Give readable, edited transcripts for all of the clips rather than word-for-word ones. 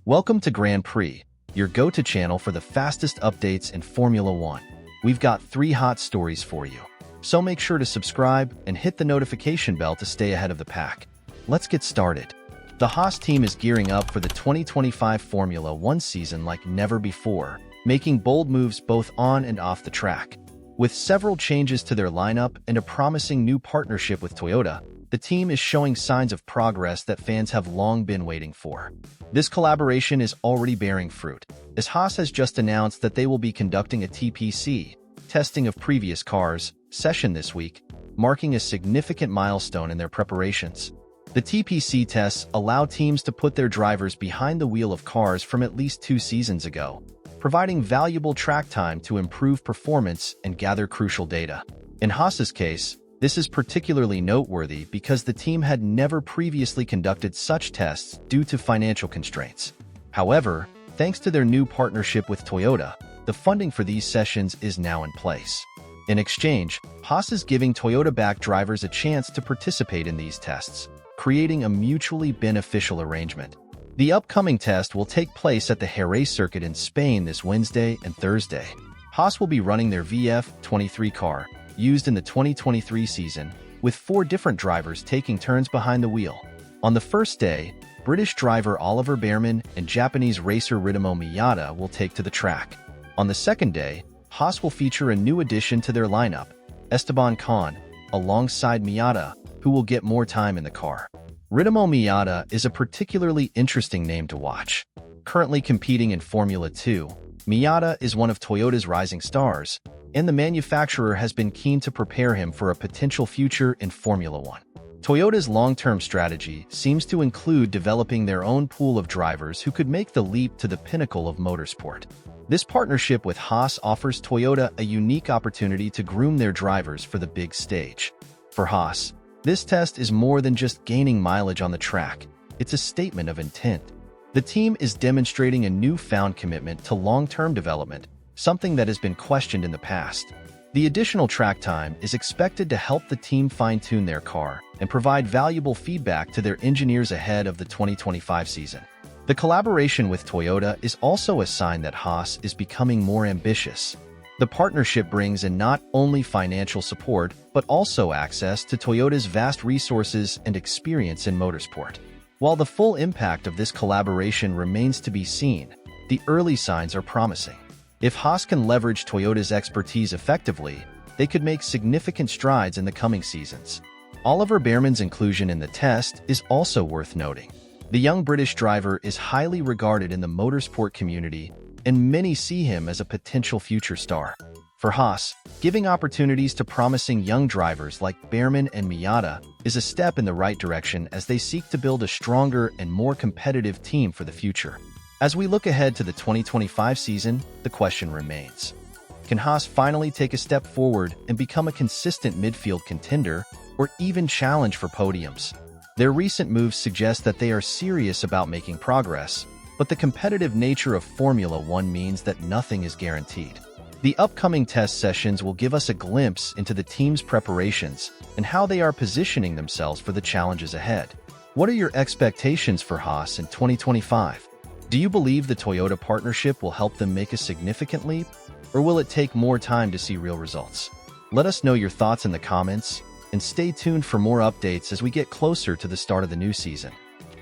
Welcome to Grand Prix, your go-to channel for the fastest updates in Formula One. We've got 3 hot stories for you, so make sure to subscribe and hit the notification bell to stay ahead of the pack. Let's get started. The Haas team is gearing up for the 2025 Formula One season like never before, making bold moves both on and off the track. With several changes to their lineup and a promising new partnership with Toyota, the team is showing signs of progress that fans have long been waiting for. This collaboration is already bearing fruit, as Haas has just announced that they will be conducting a TPC, testing of previous cars, session this week, marking a significant milestone in their preparations. The TPC tests allow teams to put their drivers behind the wheel of cars from at least 2 seasons ago, providing valuable track time to improve performance and gather crucial data. In Haas's case, this is particularly noteworthy because the team had never previously conducted such tests due to financial constraints. However, thanks to their new partnership with Toyota, the funding for these sessions is now in place. In exchange, Haas is giving Toyota-backed drivers a chance to participate in these tests, creating a mutually beneficial arrangement. The upcoming test will take place at the Jerez circuit in Spain this Wednesday and Thursday. Haas will be running their VF23 car, used in the 2023 season, with 4 different drivers taking turns behind the wheel. On the first day, British driver Oliver Bearman and Japanese racer Ritamo Miyata will take to the track. On the second day, Haas will feature a new addition to their lineup, Esteban Ocon, alongside Miyata, who will get more time in the car. Ritamo Miyata is a particularly interesting name to watch. Currently competing in Formula 2, Miyata is one of Toyota's rising stars, and the manufacturer has been keen to prepare him for a potential future in Formula One. Toyota's long-term strategy seems to include developing their own pool of drivers who could make the leap to the pinnacle of motorsport. This partnership with Haas offers Toyota a unique opportunity to groom their drivers for the big stage. For Haas, this test is more than just gaining mileage on the track. It's a statement of intent. The team is demonstrating a newfound commitment to long-term development, something that has been questioned in the past. The additional track time is expected to help the team fine-tune their car and provide valuable feedback to their engineers ahead of the 2025 season. The collaboration with Toyota is also a sign that Haas is becoming more ambitious. The partnership brings in not only financial support, but also access to Toyota's vast resources and experience in motorsport. While the full impact of this collaboration remains to be seen, the early signs are promising. If Haas can leverage Toyota's expertise effectively, they could make significant strides in the coming seasons. Oliver Bearman's inclusion in the test is also worth noting. The young British driver is highly regarded in the motorsport community, and many see him as a potential future star. For Haas, giving opportunities to promising young drivers like Bearman and Miyata is a step in the right direction as they seek to build a stronger and more competitive team for the future. As we look ahead to the 2025 season, the question remains: can Haas finally take a step forward and become a consistent midfield contender, or even challenge for podiums? Their recent moves suggest that they are serious about making progress, but the competitive nature of Formula One means that nothing is guaranteed. The upcoming test sessions will give us a glimpse into the team's preparations and how they are positioning themselves for the challenges ahead. What are your expectations for Haas in 2025? Do you believe the Toyota partnership will help them make a significant leap, or will it take more time to see real results? Let us know your thoughts in the comments, and stay tuned for more updates as we get closer to the start of the new season.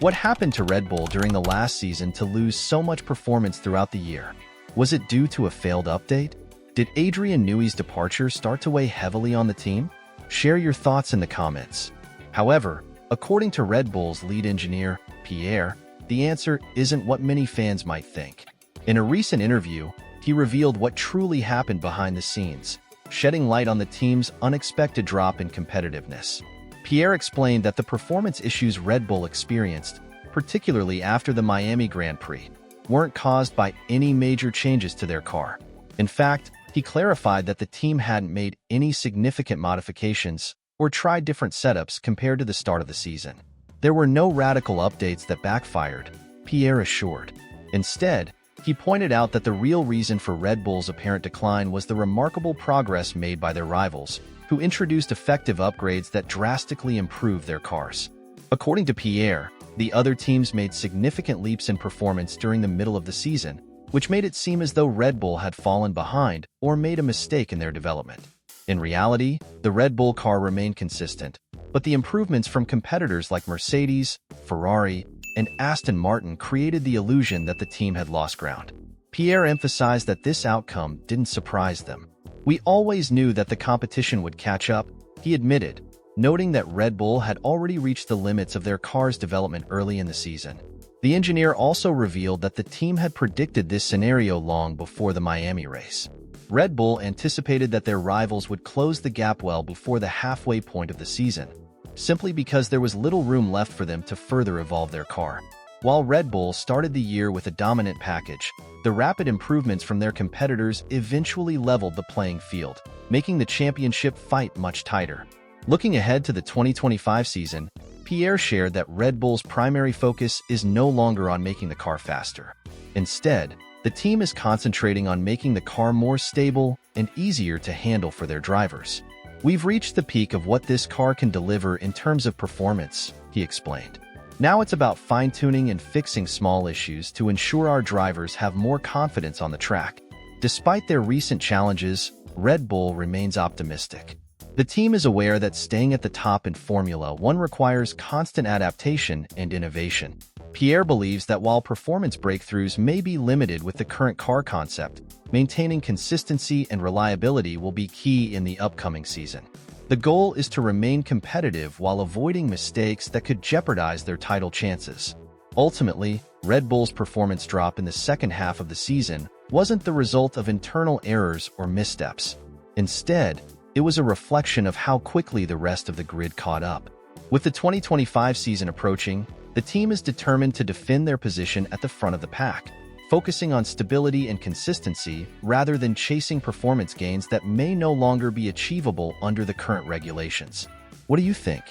What happened to Red Bull during the last season to lose so much performance throughout the year? Was it due to a failed update? Did Adrian Newey's departure start to weigh heavily on the team? Share your thoughts in the comments. However, according to Red Bull's lead engineer, Pierre, the answer isn't what many fans might think. In a recent interview, he revealed what truly happened behind the scenes, shedding light on the team's unexpected drop in competitiveness. Pierre explained that the performance issues Red Bull experienced, particularly after the Miami Grand Prix, weren't caused by any major changes to their car. In fact, he clarified that the team hadn't made any significant modifications or tried different setups compared to the start of the season. There were no radical updates that backfired, Pierre assured. Instead, he pointed out that the real reason for Red Bull's apparent decline was the remarkable progress made by their rivals, who introduced effective upgrades that drastically improved their cars. According to Pierre, The other teams made significant leaps in performance during the middle of the season, which made it seem as though Red Bull had fallen behind or made a mistake in their development. In reality, the Red Bull car remained consistent, but the improvements from competitors like Mercedes, Ferrari, and Aston Martin created the illusion that the team had lost ground. Pierre emphasized that this outcome didn't surprise them. "We always knew that the competition would catch up," he admitted, noting that Red Bull had already reached the limits of their car's development early in the season. The engineer also revealed that the team had predicted this scenario long before the Miami race. Red Bull anticipated that their rivals would close the gap well before the halfway point of the season, simply because there was little room left for them to further evolve their car. While Red Bull started the year with a dominant package, the rapid improvements from their competitors eventually leveled the playing field, making the championship fight much tighter. Looking ahead to the 2025 season, Pierre shared that Red Bull's primary focus is no longer on making the car faster. Instead, the team is concentrating on making the car more stable and easier to handle for their drivers. "We've reached the peak of what this car can deliver in terms of performance," he explained. "Now it's about fine-tuning and fixing small issues to ensure our drivers have more confidence on the track." Despite their recent challenges, Red Bull remains optimistic. The team is aware that staying at the top in Formula One requires constant adaptation and innovation. Pierre believes that while performance breakthroughs may be limited with the current car concept, maintaining consistency and reliability will be key in the upcoming season. The goal is to remain competitive while avoiding mistakes that could jeopardize their title chances. Ultimately, Red Bull's performance drop in the second half of the season wasn't the result of internal errors or missteps. Instead, it was a reflection of how quickly the rest of the grid caught up. With the 2025 season approaching, the team is determined to defend their position at the front of the pack, focusing on stability and consistency rather than chasing performance gains that may no longer be achievable under the current regulations. What do you think?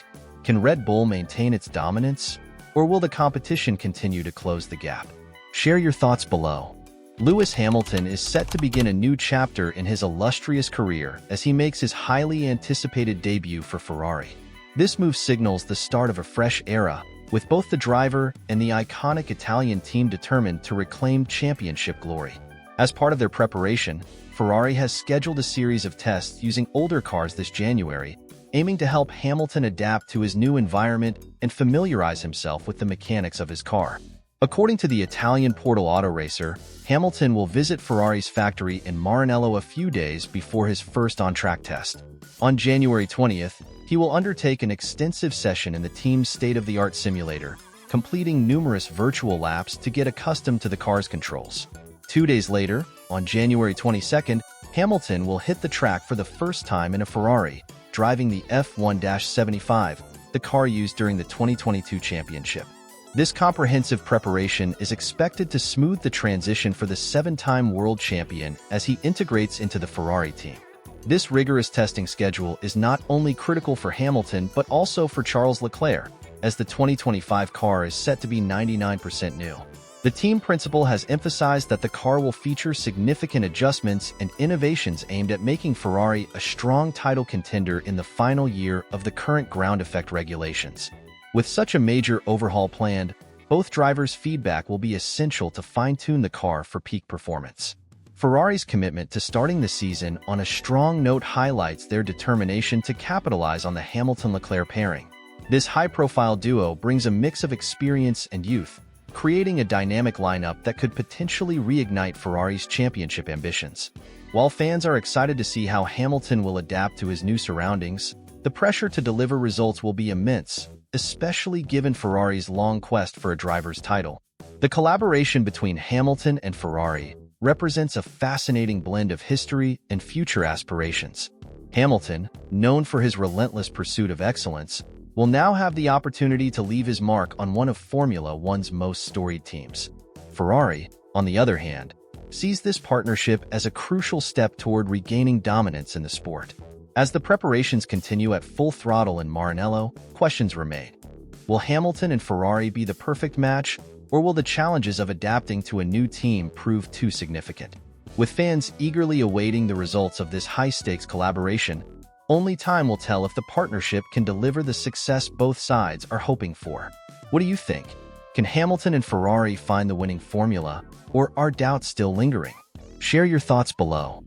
Can Red Bull maintain its dominance, or will the competition continue to close the gap? Share your thoughts below. Lewis Hamilton is set to begin a new chapter in his illustrious career as he makes his highly anticipated debut for Ferrari. This move signals the start of a fresh era, with both the driver and the iconic Italian team determined to reclaim championship glory. As part of their preparation, Ferrari has scheduled a series of tests using older cars this January, aiming to help Hamilton adapt to his new environment and familiarize himself with the mechanics of his car. According to the Italian portal Autoracer, Hamilton will visit Ferrari's factory in Maranello a few days before his first on-track test. On January 20th, he will undertake an extensive session in the team's state-of-the-art simulator, completing numerous virtual laps to get accustomed to the car's controls. 2 days later, on January 22nd, Hamilton will hit the track for the first time in a Ferrari, driving the F1-75, the car used during the 2022 championship. This comprehensive preparation is expected to smooth the transition for the 7-time world champion as he integrates into the Ferrari team. This rigorous testing schedule is not only critical for Hamilton but also for Charles Leclerc, as the 2025 car is set to be 99% new. The team principal has emphasized that the car will feature significant adjustments and innovations aimed at making Ferrari a strong title contender in the final year of the current ground effect regulations. With such a major overhaul planned, both drivers' feedback will be essential to fine-tune the car for peak performance. Ferrari's commitment to starting the season on a strong note highlights their determination to capitalize on the Hamilton-Leclerc pairing. This high-profile duo brings a mix of experience and youth, creating a dynamic lineup that could potentially reignite Ferrari's championship ambitions. While fans are excited to see how Hamilton will adapt to his new surroundings, the pressure to deliver results will be immense, especially given Ferrari's long quest for a driver's title. The collaboration between Hamilton and Ferrari represents a fascinating blend of history and future aspirations. Hamilton, known for his relentless pursuit of excellence, will now have the opportunity to leave his mark on one of Formula One's most storied teams. Ferrari, on the other hand, sees this partnership as a crucial step toward regaining dominance in the sport. As the preparations continue at full throttle in Maranello, questions remain. Will Hamilton and Ferrari be the perfect match, or will the challenges of adapting to a new team prove too significant? With fans eagerly awaiting the results of this high-stakes collaboration, only time will tell if the partnership can deliver the success both sides are hoping for. What What do you think? Can Hamilton and Ferrari find the winning formula, or are doubts still lingering? Share your thoughts below.